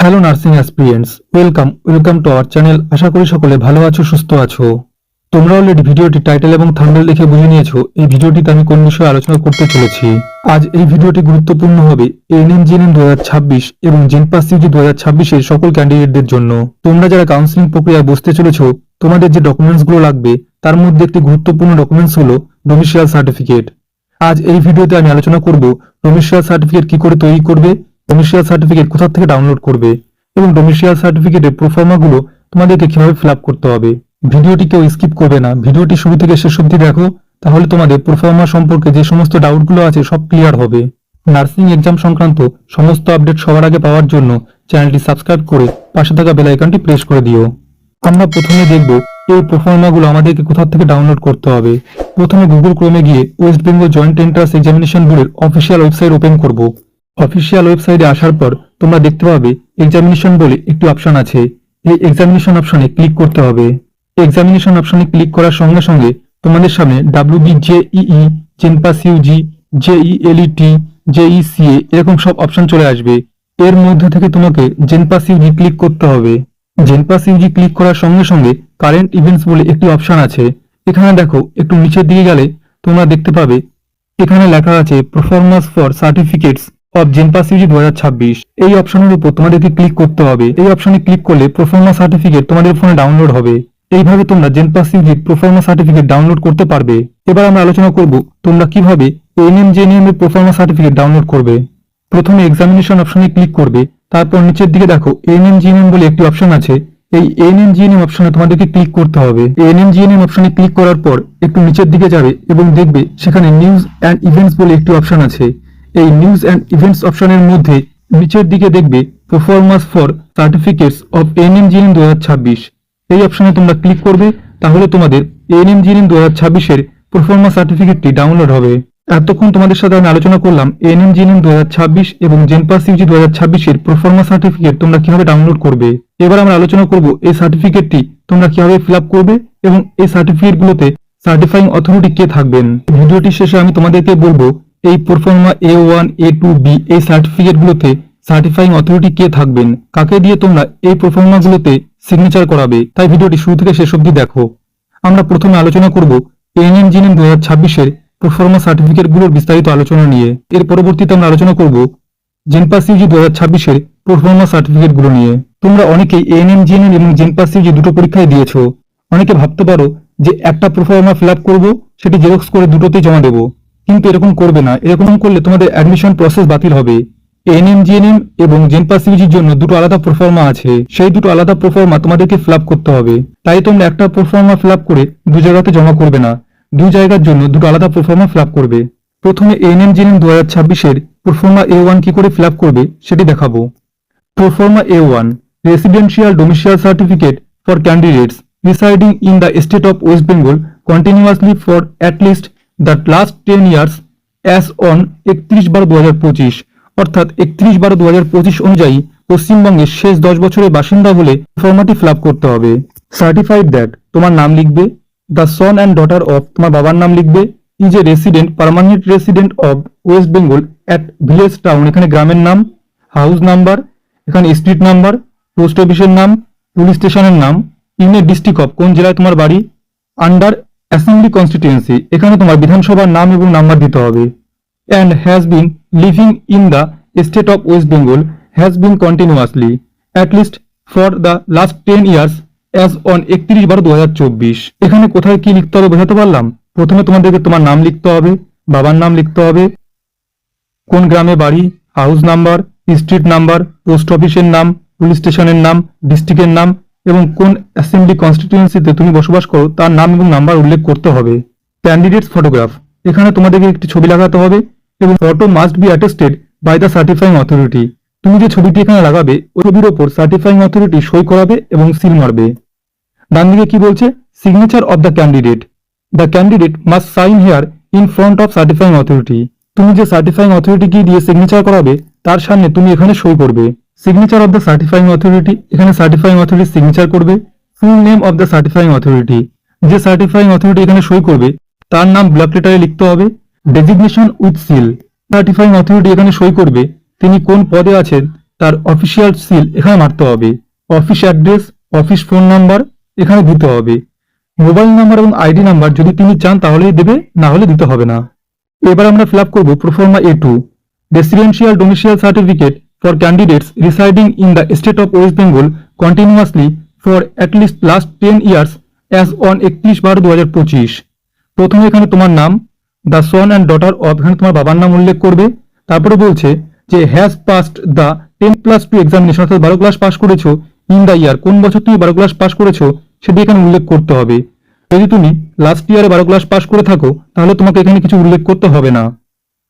Hello nursing aspirants, welcome to our channel. আশা করি সকলে ভালো আছো, সুস্থ আছো। তোমরা অলরেডি ভিডিওটি টাইটেল এবং থাম্বনেল দেখে বুঝে নিয়েছো এই ভিডিওটিতে আমি কোন বিষয়ে আলোচনা করতে চলেছি। আজ এই ভিডিওটি গুরুত্বপূর্ণ হবে এএনএম জিএনএম 2026 এবং জেনপাস ইউজি 2026 এর সকল ক্যান্ডিডেটদের জন্য। তোমরা যারা কাউন্সিলিং প্রক্রিয়ায় বসতে চলেছো, তোমাদের যে ডকুমেন্টসগুলো লাগবে তার মধ্যে একটি গুরুত্বপূর্ণ ডকুমেন্টস হলো ডোমিসাইল সার্টিফিকেট। আজ এই ভিডিওতে আমি আলোচনা করব ডোমিসাইল সার্টিফিকেট কি করে তৈরি করবে, ডোমিসাইল সার্টিফিকেট কোথা থেকে ডাউনলোড করবে এবং ডোমিসাইল সার্টিফিকেটের প্রোফর্মাগুলো তোমাদেরকে কিভাবে ফিল আপ করতে হবে। ভিডিওটি কেউ স্কিপ করবে না, ভিডিওটি শুরু থেকে শেষ অবধি দেখো, তাহলে তোমাদের প্রোফর্মা সম্পর্কে যে সমস্ত ডাউটগুলো আছে সব ক্লিয়ার হবে। নার্সিং এক্সাম সংক্রান্ত সমস্ত আপডেট সবার আগে পাওয়ার জন্য চ্যানেলটি সাবস্ক্রাইব করে পাশে থাকা বেল আইকনটি প্রেস করে দিও। আমরা প্রথমে দেখব এই প্রোফর্মাগুলো আমাদেরকে কোথা থেকে ডাউনলোড করতে হবে। প্রথমে গুগল ক্রোমে গিয়ে West Bengal joint entrance examination বোর্ডের অফিসিয়াল ওয়েবসাইট ওপেন করব। অফিসিয়াল ওয়েবসাইটে আসার পর তোমরা দেখতে পাবে এক্সামিনেশন বলে একটি অপশন আছে। এই এক্সামিনেশন অপশনে ক্লিক করতে হবে। এক্সামিনেশন অপশনে ক্লিক করার সঙ্গে সঙ্গে তোমাদের সামনে WBJEE, জেনপাস ইউজি, JELET, JECA এরকম সব অপশন চলে আসবে। এর মধ্যে থেকে তোমাকে জেনপাস ইউজি ক্লিক করতে হবে। জেনপাস ইউজি ক্লিক করার সঙ্গে সঙ্গে কারেন্ট ইভেন্টস বলে একটি অপশন আছে। এখানে দেখো, একটু নিচের দিকে গেলে তোমরা দেখতে পাবে এখানে লেখা আছে performance for certificates of JENPAS UG 2026। এই অপশনের উপর তোমাদেরকে ক্লিক করতে হবে। এই অপশনে ক্লিক করলে পারফরম্যান্স সার্টিফিকেট তোমাদের ফোনে ডাউনলোড হবে। এইভাবে তোমরা জেনপাস ইউজির পারফরম্যান্স সার্টিফিকেট ডাউনলোড করতে পারবে। এবার আমরা আলোচনা করব তোমরা কিভাবে এএনএম জিএনএম এর পারফরম্যান্স সার্টিফিকেট ডাউনলোড করবে। প্রথমে এক্সামিনেশন অপশনে ক্লিক করবে, তারপর নিচের দিকে দেখো এএনএম জিএনএম বলে একটি অপশন আছে। এই এএনএম জিএনএম অপশনে তোমাদেরকে ক্লিক করতে হবে। এএনএম জিএনএম অপশনে ক্লিক করার পর একটু নিচের দিকে যাবে এবং দেখবে সেখানে নিউজ অ্যান্ড ইভেন্টস বলে একটি অপশন আছে। এই নিউজ অ্যান্ড ইভেন্টস অপশনের মধ্যে নিচের দিকে দেখবে performance for certificates of ANM GNM 2026। এই অপশনে তোমরা ক্লিক করবে, তাহলে তোমাদের এএনএম জিএনএম 2026 এর পারফরম্যান্স সার্টিফিকেটটি ডাউনলোড হবে। এতক্ষণ তোমাদের সাথে আমি আলোচনা করলাম এএনএম জিএনএম 2026 এবং জেনপাস ইউজি 2026 এর পারফরম্যান্স সার্টিফিকেট তোমরা কিভাবে ডাউনলোড করবে। এবার আমরা আলোচনা করব এই সার্টিফিকেটটি তোমরা কিভাবে ফিল আপ করবে এবং এই সার্টিফিকেটগুলোতে সার্টিফাইং অথরিটি কে থাকবেন। ভিডিওটি শেষে আমি তোমাদেরকে বলবো এই পারফর্মা A1, A2, B এই সার্টিফিকেটগুলোতে সার্টিফাইং অথরিটি কে থাকবেন, কাকে দিয়ে তোমরা এই পারফর্মাগুলোতে সিগনেচার করাবে। তাই ভিডিওটি শুরু থেকে শেষ অবধি দেখো। আমরা প্রথমে আলোচনা করব এএনএম জিএনএম 2026 এর পারফর্মা সার্টিফিকেটগুলোর বিস্তারিত আলোচনা নিয়ে। এর পরবর্তীতে আমরা আলোচনা করব জেনপাস ইউজি 2026 এর পারফর্মা সার্টিফিকেটগুলো নিয়ে। তোমরা অনেকেই এএনএম জিএনএম এবং জেনপাস ইউজি দুটো পরীক্ষায় দিয়েছো। অনেকে ভাবতে পারো যে একটা পারফর্মা ফিল আপ করবো, সেটি জেরক্স করে দুটোতেই জমা দেবো, কিন্তু এরকম করবে না। এরকম করলে তোমাদের অ্যাডমিশন প্রসেস বাতিল হবে। এএনএম জিএনএম এবং জেনপাস ইউজির জন্য দুটো আলাদা প্রোফর্মা আছে। সেই দুটো আলাদা প্রোফর্মা তোমাদেরকে ফিল আপ করতে হবে। তাই তোমরা একটা প্রোফর্মা ফিল আপ করে দু জায়গাতে জমা করবে না, দু জায়গার জন্য দুটো আলাদা প্রোফর্মা ফিল আপ করবে। প্রথমে এএনএম জিএনএম 2026 এর প্রোফর্মা A1 কি করে ফিল আপ করবে সেটি দেখাবো। Proforma A1, residential domicile certificate for candidates residing in the state of West Bengal continuously for at least the last 10 years as on 31/12/2025। অর্থাৎ 31/12/2025 অনুযায়ী পশ্চিমবঙ্গের শেষ 10 বছরের বাসিন্দা হলে ফর্মাটি ফিল আপ করতে হবে। সার্টিফাইড দ্যাট তোমার নাম লিখবে, the son and daughter of তোমার বাবার নাম লিখবে, is a resident permanent resident of West Bengal at village town, এখানে গ্রামের নাম, হাউস নাম্বার, এখানে স্ট্রিট নাম্বার, পোস্ট অফিসের নাম, পুলিশ স্টেশনের নাম, ইন এ ডিস্ট্রিক্ট অফ কোন জেলায় তোমার বাড়ি, আন্ডার অ্যাসেম্বলি কনস্টিটিউয়েন্সি এখানে তোমার বিধানসভার নাম এবং নাম্বার দিতে হবে, and has been living in the state of West Bengal has been continuously at least for the last 10 years as on 31/12/2024। এখানে কোথায় কি লিখতে হবে বোঝাতে পারলাম। প্রথমে তোমাদেরকে তোমার নাম লিখতে হবে, বাবার নাম লিখতে হবে, কোন গ্রামে বাড়ি, house number, street number, post অফিসের নাম, পুলিশ স্টেশনের নাম, ডিস্ট্রিক্টের নাম এবং কোন অ্যাসেম্বলি কনস্টিটিউয়েন্সিতে তুমি বসবাস করো তার নাম এবং নাম্বার উল্লেখ করতে হবে। ক্যান্ডিডেটস ফটোগ্রাফ, এখানে তোমাদেরকে একটি ছবি লাগাতে হবে এবং photo must be attested by the certifying authority. তুমি যে ছবিটি এখানে লাগাবে ওই ছবির ওপর সার্টিফাইং অথরিটি সই করাবে এবং সিল মারবে। ডান দিকে কি বলছে, signature of the candidate, the candidate must sign here in front of certifying authority. তুমি যে সার্টিফাইং অথরিটিকে দিয়ে সিগনেচার করাবে তার সামনে তুমি এখানে সই করবে। Signature of the certifying authority, এখানে সার্টিফাইং অথরিটি সিগনেচার করবে। Full name of the certifying authority, যে সার্টিফাইং অথরিটি এখানে সই করবে তার নাম ব্লক লেটারে লিখতে হবে। Designation with seal, certifying authority এখানে সই করবে তিনি কোন পদে আছেন তার অফিসিয়াল সিল এখানে মারতে হবে। Office address, office phone number এখানে দিতে হবে। মোবাইল নাম্বার এবং আইডি নাম্বার যদি তিনি চান তাহলেই দেবে, না হলে দিতে হবে না। এবার আমরা ফিল আপ করবো proforma A2, residential domicile certificate for candidates residing in the state of West Bengal continuously for at least last 10 years as on 31/12/2025। প্রথমে এখানে তোমার নাম, the son and daughter of, এখানে তোমার বাবার নাম উল্লেখ করবে। তারপরে বলছে যে হ্যাজ পাসড দ্য 10+2 এক্সামিনেশন, অর্থাৎ 12 ক্লাস পাস করেছো ইন দ্য ইয়ার, কোন বছর তুমি 12 ক্লাস পাস করেছো সেটি এখানে উল্লেখ করতে হবে। যদি তুমি লাস্ট ইয়ারে 12 ক্লাস পাস করে থাকো তাহলে তোমাকে এখানে কিছু উল্লেখ করতে হবে না।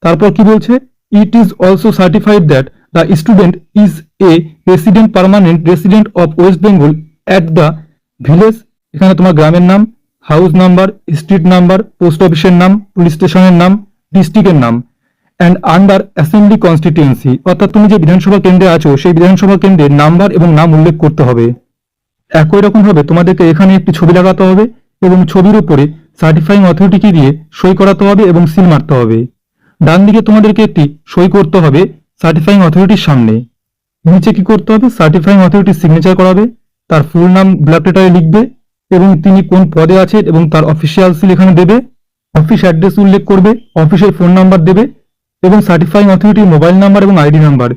তারপর কি বলছে, it is also certified that the student is a resident permanent resident of West Bengal at the village, এখানে তোমার গ্রামের নাম, house number, street number, post অফিসের নাম, পুলিশ স্টেশনের নাম, ডিস্ট্রিক্টের নাম, অ্যান্ড আন্ডার অ্যাসেম্বলি কনস্টিটিউয়েন্সি, অর্থাৎ তুমি যে বিধানসভা কেন্দ্রে আছো সেই বিধানসভা কেন্দ্রের নাম্বার এবং নাম উল্লেখ করতে হবে। একই রকম ভাবে তোমাদেরকে এখানে একটি ছবি লাগাতে হবে এবং ছবির উপরে সার্টিফাইং অথরিটিকে দিয়ে সই করাতে হবে এবং সিল মারতে হবে। ডান দিকে তোমাদেরকে একটি সই করতে হবে সার্টিফাইং অথরিটির সামনে। নিচে কি করতে হবে, সার্টিফাইং অথরিটির সিগনেচার করাবে, তার ফুল নাম ব্ল্যাক লেটারে লিখবে এবং তিনি কোন পদে আছেন এবং তার অফিসিয়াল সিল এখানে দেবে। অফিস অ্যাড্রেস উল্লেখ করবে, অফিসের ফোন নাম্বার দেবে এবং সার্টিফাইং অথরিটির মোবাইল নাম্বার এবং আইডি নাম্বার।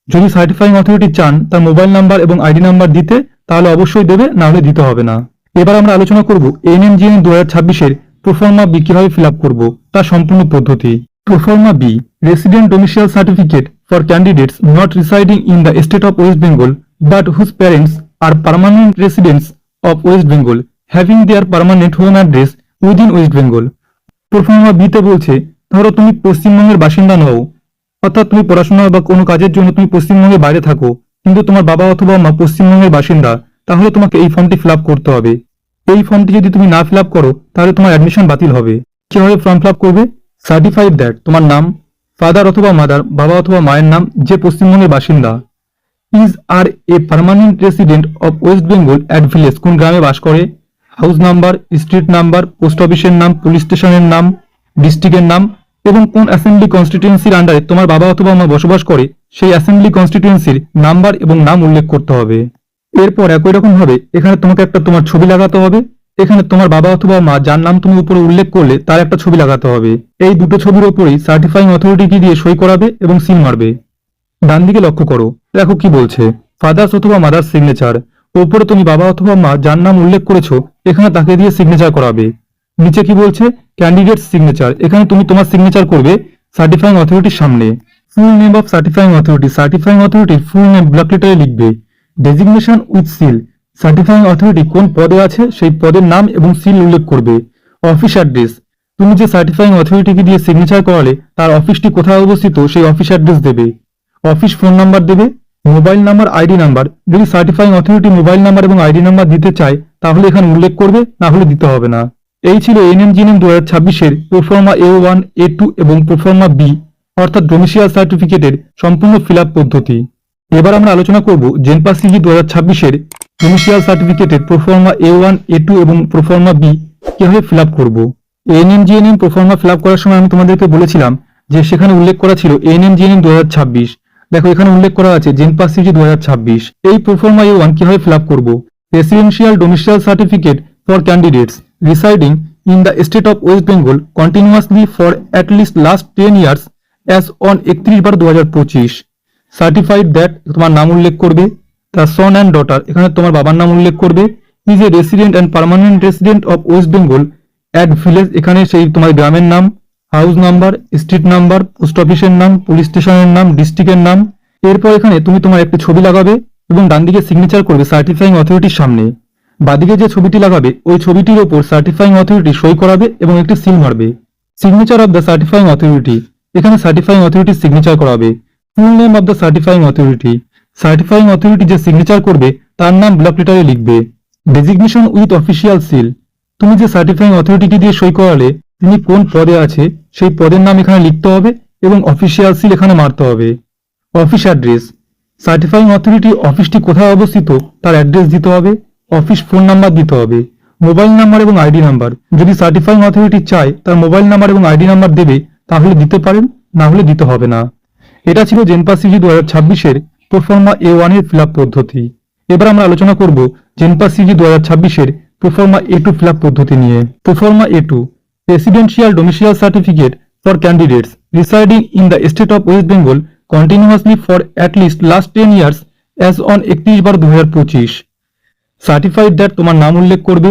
যদি সার্টিফাইং অথরিটি চান তার মোবাইল নাম্বার এবং আইডি নাম্বার দিতে তাহলে অবশ্যই দেবে, না হলে দিতে হবে না। এবার আমরা আলোচনা করব NMGN 2026 প্রোফর্মা বি কিভাবে ফিল আপ করবো তার সম্পূর্ণ পদ্ধতি। Proforma B, resident domicile certificate for candidates not residing in the state of West Bengal but whose parents are permanent residents of West Bengal having their permanent home address within West Bengal. Proforma বিতে বলছে, ধরো তুমি পশ্চিমবঙ্গের বাসিন্দা নও, অর্থাৎ তুমি পড়াশোনা বা কোনো কাজের জন্য তুমি পশ্চিমবঙ্গের বাইরে থাকো, কিন্তু তোমার বাবা অথবা মা পশ্চিমবঙ্গের বাসিন্দা, তাহলে তোমাকে এই ফর্মটি ফিল আপ করতে হবে। এই ফর্মটি যদি তুমি না ফিল আপ করো তাহলে তোমার অ্যাডমিশন বাতিল হবে। কিভাবে ফর্ম ফিল আপ করবে, সার্টিফাইড দ্যাট তোমার নাম, ফাদার অথবা মাদার, বাবা অথবা মায়ের নাম যে পশ্চিমবঙ্গের বাসিন্দা, is are a permanent resident of West Bengal at village, কোন গ্রামে বাস করে, house number, street number, post অফিসের নাম, পুলিশ স্টেশনের নাম, ডিস্ট্রিক্টের নাম এবং কোন অ্যাসেম্বলি কনস্টিটিউয়েন্সির আন্ডারে তোমার বাবা অথবা মা বসবাস করে সেই অ্যাসেম্বলি কনস্টিটিউয়েন্সির নাম্বার এবং নাম উল্লেখ করতে হবে। এরপর একই রকম ভাবে এখানে তোমাকে একটা তোমার ছবি লাগাতে হবে। এখানে তোমার বাবা অথবা মা যার নাম তুমি উপরে উল্লেখ করলে তার একটা ছবি লাগাতে হবে। এই দুটো ছবির উপরেই সার্টিফাইং অথরিটিকে দিয়ে সই করাবে এবং সিল মারবে। ডান দিকে লক্ষ্য করো, দেখো কি বলছে, ফাদার্স অথবা মাদার্স সিগনেচার, উপরে তুমি বাবা অথবা মা যার নাম উল্লেখ করেছো এখানে তাকে দিয়ে সিগনেচার করাবে। নিচে কি বলছে, ক্যান্ডিডেট সিগনেচার, এখানে তুমি তোমার সিগনেচার করবে সার্টিফাইং অথরিটির সামনে। Full name of certifying authority, certifying অথরিটির ফুল নেম ব্ল্যাক লেটারে লিখবে। Designation with seal, certifying authority কোন পদে আছে সেই পদের নাম এবং সিল উল্লেখ করবে। অফিস অ্যাড্রেস, তুমি যে সার্টিফাইং অথরিটিকে দিয়ে সিগনেচার করালে তার অফিসটি কোথায় অবস্থিত সেই অফিস অ্যাড্রেস দেবে। অফিস ফোন নাম্বার দেবে, মোবাইল নাম্বার, আইডি নাম্বার, যদি সার্টিফাইং অথরিটি মোবাইল নাম্বার এবং আইডি নাম্বার দিতে চায় তাহলে এখানে উল্লেখ করবে, না হলে দিতে হবে না। এই ছিল NMGN 2026 প্রোফর্মা A1, A2 এবং প্রোফর্মা বি অর্থাৎ ডোমিসাইল সার্টিফিকেটের সম্পূর্ণ ফিল আপ পদ্ধতি। এবার আমরা আলোচনা করব জেনপাস সিজি 2026 ডোমিসাইল সার্টিফিকেটের প্রোফর্মা A1, A2 এবং প্রোফর্মা বি কিভাবে ফিল আপ করবো। NMGN প্রোফর্মা ফিল আপ করার সময় আমি তোমাদেরকে বলেছিলাম যে সেখানে উল্লেখ করা ছিল NMGN 2026, দেখো এখানে উল্লেখ করা আছে জেনপাস সিজি 2026। এই প্রোফর্মা A1 কিভাবে ফিল আপ করবো, residential domicile certificate for candidates residing in the state of West Bengal continuously for at least last 10 years as on 31/12/2025, certified that তোমার নাম উল্লেখ করবে, the son and daughter এখানে তোমার বাবার নাম উল্লেখ করবে, is a resident and permanent resident of West Bengal at village এখানে সেই তোমার গ্রামের নাম, house number, street number, post অফিসের নাম, পুলিশ স্টেশনের নাম, ডিস্ট্রিক্টের নাম। এরপর এখানে তুমি তোমার একটি ছবি লাগাবে এবং ডান দিকে সিগনেচার করবে সার্টিফাইং অথরিটির সামনে। বাদিকে যে ছবিটি লাগাবে ওই ছবিটির ওপর সার্টিফাইং অথরিটি সই করাবে এবং একটি সিল মারবে। Signature of the certifying authority, এখানে সার্টিফাইং অথরিটির সিগনেচার করাবে। Full name of the certifying authority, certifying authority যে সিগনেচার করবে তার নাম ব্লক লেটারে লিখবে। ডেজিগনেশন উইথ অফিসিয়াল সিল, তুমি যে সার্টিফাইং অথরিটিকে দিয়ে সই করালে তিনি কোন পদে আছে সেই পদের নাম এখানে লিখতে হবে এবং অফিসিয়াল সিল এখানে মারতে হবে। অফিস অ্যাড্রেস, সার্টিফাইং অথরিটি অফিসটি কোথায় অবস্থিত তার অ্যাড্রেস দিতে হবে, অফিস ফোন নাম্বার দিতে হবে, মোবাইল নাম্বার এবং আইডি নাম্বার, যদি সার্টিফাইং অথরিটি চায় তার মোবাইল নাম্বার এবং আইডি নাম্বার দেবে তাহলে দিতে পারেন, না হলে দিতে হবে না। এটা ছিল জেনপাস সিজি 2026 প্রোফর্মা A1 এর ফিল আপ পদ্ধতি। এবার আমরা আলোচনা করব জেনপাস ইউজি 2026 এর প্রোফর্মা A2 ফিল আপ পদ্ধতি নিয়ে। Proforma A2 residential domicile certificate for candidates residing in the state of West Bengal continuously for at least last 10 years as on 31/12/2025। Certified that তোমার নাম উল্লেখ করবে,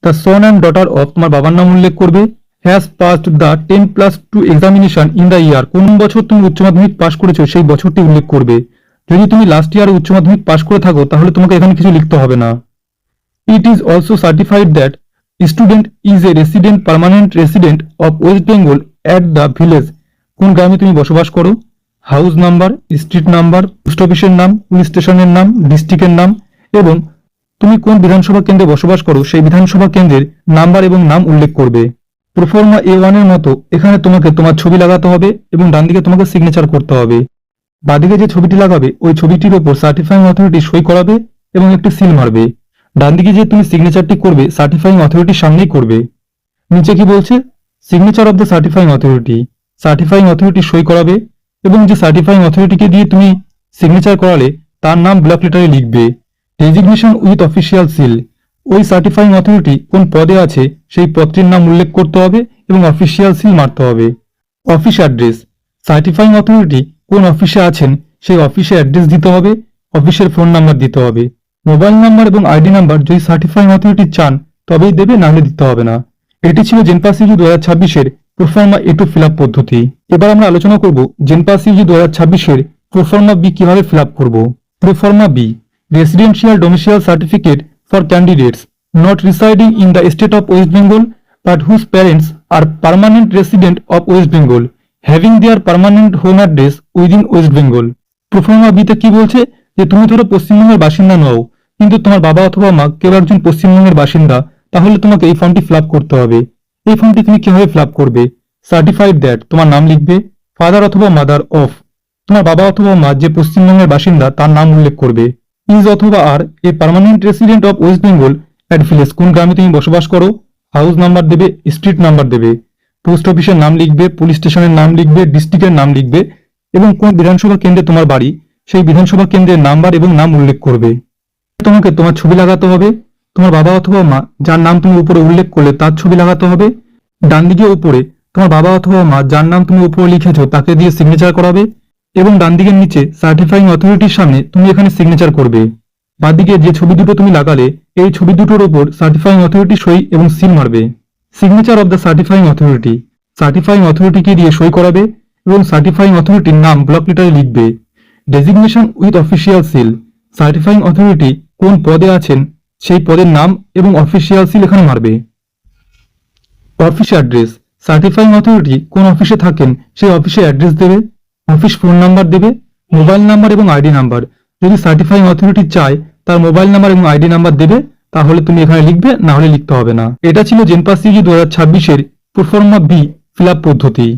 the son and daughter of তোমার বাবার নাম উল্লেখ করবে, has passed the 10+2 examination in the year, কোন বছর তুমি উচ্চ মাধ্যমিক পাশ করেছো সেই বছরটি উল্লেখ করবে। যদি তুমি লাস্ট ইয়ারে উচ্চ মাধ্যমিক পাশ করে থাকো তাহলে তোমাকে এখানে কিছু লিখতে হবে না। It is also certified that student is a resident permanent resident of West Bengal at the village, কোন গ্রামে তুমি বসবাস করো, house number, street number, post অফিসের নাম, পুলিশ স্টেশনের নাম, ডিস্ট্রিক্টের নাম এবং তুমি কোন বিধানসভা কেন্দ্রে বসবাস করো সেই বিধানসভা কেন্দ্রের নাম্বার এবং নাম উল্লেখ করবে। প্রোফর্মা A1 এর মতো এখানে তোমাকে তোমার ছবি লাগাতে হবে এবং ডান দিকে তোমাকে সিগনেচার করতে হবে। বাদিকে যে ছবিটি লাগাবে ওই ছবিটির ওপর সার্টিফাইং অথরিটি সই করাবে এবং একটি সিল মারবে। ডান দিকে যে তুমি সিগনেচারটি করবে সার্টিফাইং অথরিটির সামনেই করবে। নিচে কি বলছে, signature of the certifying authority, certifying authority সই করাবে এবং যে সার্টিফাইং অথরিটিকে দিয়ে তুমি সিগনেচার করালে তার নাম ব্লক লেটারে লিখবে। ডেজিগনেশন উইথ অফিসিয়াল সিল, ওই সার্টিফাইং অথরিটি কোন পদে আছে সেই পদটির নাম উল্লেখ করতে হবে এবং অফিসিয়াল সিল মারতে হবে। অফিস অ্যাড্রেস, সার্টিফাইং অথরিটি কোন অফিসে আছেন সেই অফিসে অ্যাড্রেস দিতে হবে, অফিসের ফোন নাম্বার দিতে হবে। মোবাইল নাম্বার এবং আইডি নাম্বার যদি সার্টিফাইং অথরিটি চান তবেই দেবে, নাহলে দিতে হবে না। এটি ছিল জেনপাস ইউজি 2026 এর প্রোফর্মা A2 ফিল আপ পদ্ধতি। এবার আমরা আলোচনা করব জেনপাস ইউজি 2026 এর প্রোফর্মা B কিভাবে ফিল আপ করব। Proforma B residential domicile certificate for candidates not residing in the state of West Bengal but whose parents are permanent resident of West Bengal having their permanent home address within West Bengal. Proforma বিতে কি বলছে যে তুমি ধরো পশ্চিমবঙ্গের বাসিন্দা নও, কিন্তু তোমার বাবা অথবা মা কেউ একজন পশ্চিমবঙ্গের বাসিন্দা, তাহলে তোমাকে এই ফর্মটি ফিল আপ করতে হবে। এই ফর্মটি তুমি কিভাবে ফিল আপ করবে, সার্টিফাইড দ্যাট তোমার নাম লিখবে, ফাদার অথবা মাদার অফ তোমার বাবা অথবা মা যে পশ্চিমবঙ্গের বাসিন্দা তার নাম উল্লেখ করবে, ইজ অথবা আর a permanent resident of West Bengal at village, কোন গ্রামে তুমি বসবাস করো, হাউস নাম্বার দেবে, স্ট্রিট নাম্বার দেবে, পোস্ট অফিসের নাম লিখবে, পুলিশ স্টেশনের নাম লিখবে, ডিস্ট্রিক্টের নাম লিখবে এবং কোন বিধানসভা কেন্দ্রে তোমার বাড়ি সেই বিধানসভা কেন্দ্রের নাম্বার এবং নাম উল্লেখ করবে। তোমাকে তোমার ছবি লাগাতে হবে, তোমার বাবা অথবা মা যার নাম তুমি উপরে উল্লেখ করলে তার ছবি লাগাতে হবে। ডান দিকে উপরে তোমার বাবা অথবা মা যার নাম তুমি উপরে লিখেছো তাকে দিয়ে সিগনেচার করাবে এবং ডান দিকের নিচে সার্টিফাইং অথরিটির সামনে তুমি এখানে সিগনেচার করবে। বাদিকে যে ছবি দুটো তুমি লাগালে এই ছবি দুটোর ওপর সার্টিফাইং অথরিটি সই এবং সিল মারবে। Signature of the certifying authority, certifying অথরিটিকে দিয়ে সই করাবে এবং সার্টিফাইং অথরিটির নাম ব্লক লেটারে লিখবে। Designation with official seal, certifying authority কোন পদে আছেন সেই পদের নাম এবং অফিসিয়াল সিল এখানে মারবে। অফিস অ্যাড্রেস, সার্টিফাইং অথরিটি কোন অফিসে থাকেন সেই অফিসে অ্যাড্রেস দেবে, অফিস ফোন নাম্বার দেবে, মোবাইল নাম্বার এবং আইডি নাম্বার যদি সার্টিফাইং অথরিটি চায় তার মোবাইল নাম্বার এবং আইডি নাম্বার দেবে, তাহলে তুমি এখানে লিখবে, না হলে লিখতে হবে না। এটা ছিল জেনপাস ইউজি 2026 এর প্রোফর্মা বি ফিল আপ পদ্ধতি।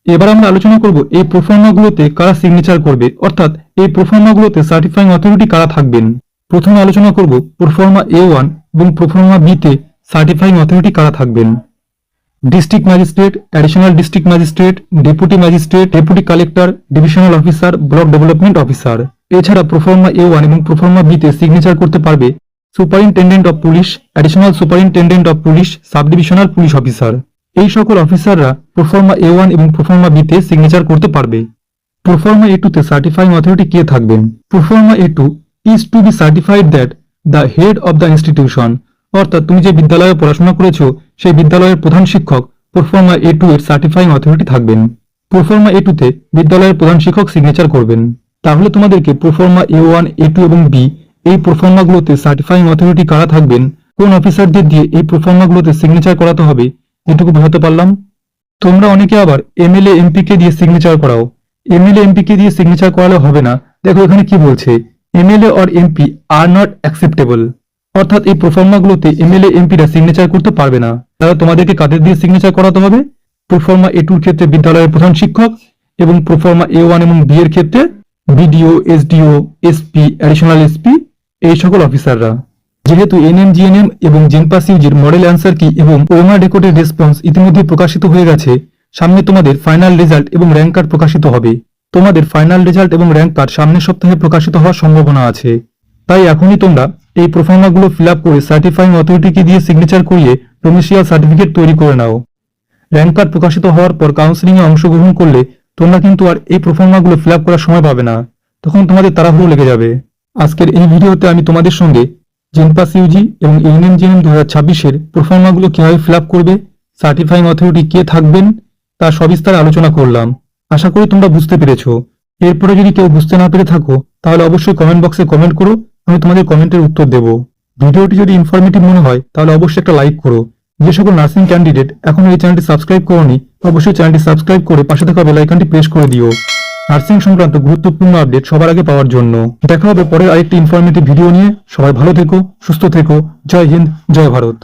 এবার আমরা আলোচনা করব এই প্রোফর্মাগুলোতে কারা সিগনেচার করবে, অর্থাৎ এই প্রোফর্মাগুলোতে সার্টিফাইং অথরিটি কারা থাকবেন। প্রথমে আলোচনা করব প্রোফর্মা A1 এবং প্রোফর্মা B তে সার্টিফাইং অথরিটি কারা থাকবেন। District magistrate, additional district magistrate, deputy magistrate, deputy collector, divisional officer, block development officer. এছাড়া প্রোফর্মা A1 এবং প্রোফর্মা B তে সিগনেচার করতে পারবে superintendent of police, additional superintendent of police, sub divisional police officer. এই সকল অফিসাররা প্রোফর্মা A1 এবং proforma B তে সিগনেচার করতে পারবে। প্রোফর্মা A2 তে সার্টিফাইং অথরিটি কে থাকবেন। Proforma A2 is to be certified that the head of the institution, অর্থাৎ তুমি যে বিদ্যালয়ে পড়াশোনা করেছো সেই বিদ্যালয়ের প্রধান শিক্ষক প্রোফর্মা A2 এর সার্টিফাইং অথরিটি থাকবেন। প্রোফর্মা A2 তে বিদ্যালয়ের প্রধান শিক্ষক সিগনেচার করবেন। তাহলে তোমাদেরকে প্রোফর্মা A1, A2 এবং B এই প্রোফর্মাগুলোতে সার্টিফাইং অথরিটি কারা থাকবেন, কোন অফিসারদের দিয়ে এই প্রোফর্মাগুলোতে সিগনেচার করাতে হবে, এটুকু বোঝাতে পারলাম। তোমরা অনেকে আবার MLA MP কে দিয়ে সিগনেচার করাও। MLA MP কে দিয়ে সিগনেচার করালে হবে না। দেখো এখানে কি বলছে, MLA or MP are not acceptable, অর্থাৎ এই প্রোফর্মাগুলোতে MLA MP রা সিগনেচার করতে পারবে না। তাহলে তোমাদেরকে কাদের দিয়ে সিগনেচার করাতে হবে, প্রোফর্মা A2 এর ক্ষেত্রে বিদ্যালয়ের প্রধান শিক্ষক এবং প্রোফর্মা A1 এবং B এর ক্ষেত্রে BDO, SDO, SP, additional SP এই সকল অফিসাররা। যেহেতু NM, GNM এবং জেনপাস ইউজির মডেল অ্যান্সার কি এবং ওএমআর রেকর্ডের রেসপন্স ইতিমধ্যে প্রকাশিত হয়ে গেছে, সামনে তোমাদের ফাইনাল রেজাল্ট এবং র্যাঙ্ক কার্ড প্রকাশিত হবে। তোমাদের ফাইনাল রেজাল্ট এবং র্যাঙ্ক কার্ড সামনের সপ্তাহে প্রকাশিত হওয়ার সম্ভাবনা আছে। তাই এখনই তোমরা এই প্রোফার্মাগুলো ফিল আপ করে সার্টিফাইং অথরিটিকে দিয়ে সিগনেচার করিয়ে ডোমিসিয়াল সার্টিফিকেট তৈরি করে নাও। র্যাঙ্ক কার্ড প্রকাশিত হওয়ার পর কাউন্সিলিং এ অংশগ্রহণ করলে তোমরা কিন্তু আর এই প্রোফার্মাগুলো ফিল আপ করার সময় পাবে না, তখন তোমাদের তাড়াহুড়ো লেগে যাবে। আজকের এই ভিডিওতে আমি তোমাদের সঙ্গে জেনপাস ইউজি এবং ইউনিয়ন 2026-এর প্রোফার্মাগুলো কিভাবে ফিল আপ করবে, সার্টিফাইং অথরিটি কে থাকবেন তার সবিস্তারে আলোচনা করলাম। আশা করি তোমরা বুঝতে পেরেছো। এরপরে যদি কেউ বুঝতে না পেরে থাকো তাহলে অবশ্যই কমেন্ট বক্সে কমেন্ট করো, আমি তোমাদের কমেন্টের উত্তর দেব। ভিডিওটি যদি ইনফরমেটিভ মনে হয় তাহলে অবশ্যই একটা লাইক করো। যে সকল নার্সিং ক্যান্ডিডেট এখনো এই চ্যানেলটি সাবস্ক্রাইব করোনি অবশ্যই চ্যানেলটি সাবস্ক্রাইব করে পাশে থাকা বেল আইকনটি প্রেস করে দিও নার্সিং সংক্রান্ত গুরুত্বপূর্ণ আপডেট সবার আগে পাওয়ার জন্য। দেখা হবে পরের আরেকটি ইনফরমেটিভ ভিডিও নিয়ে। সবাই ভালো থেকো, সুস্থ থেকো। জয় হিন্দ, জয় ভারত।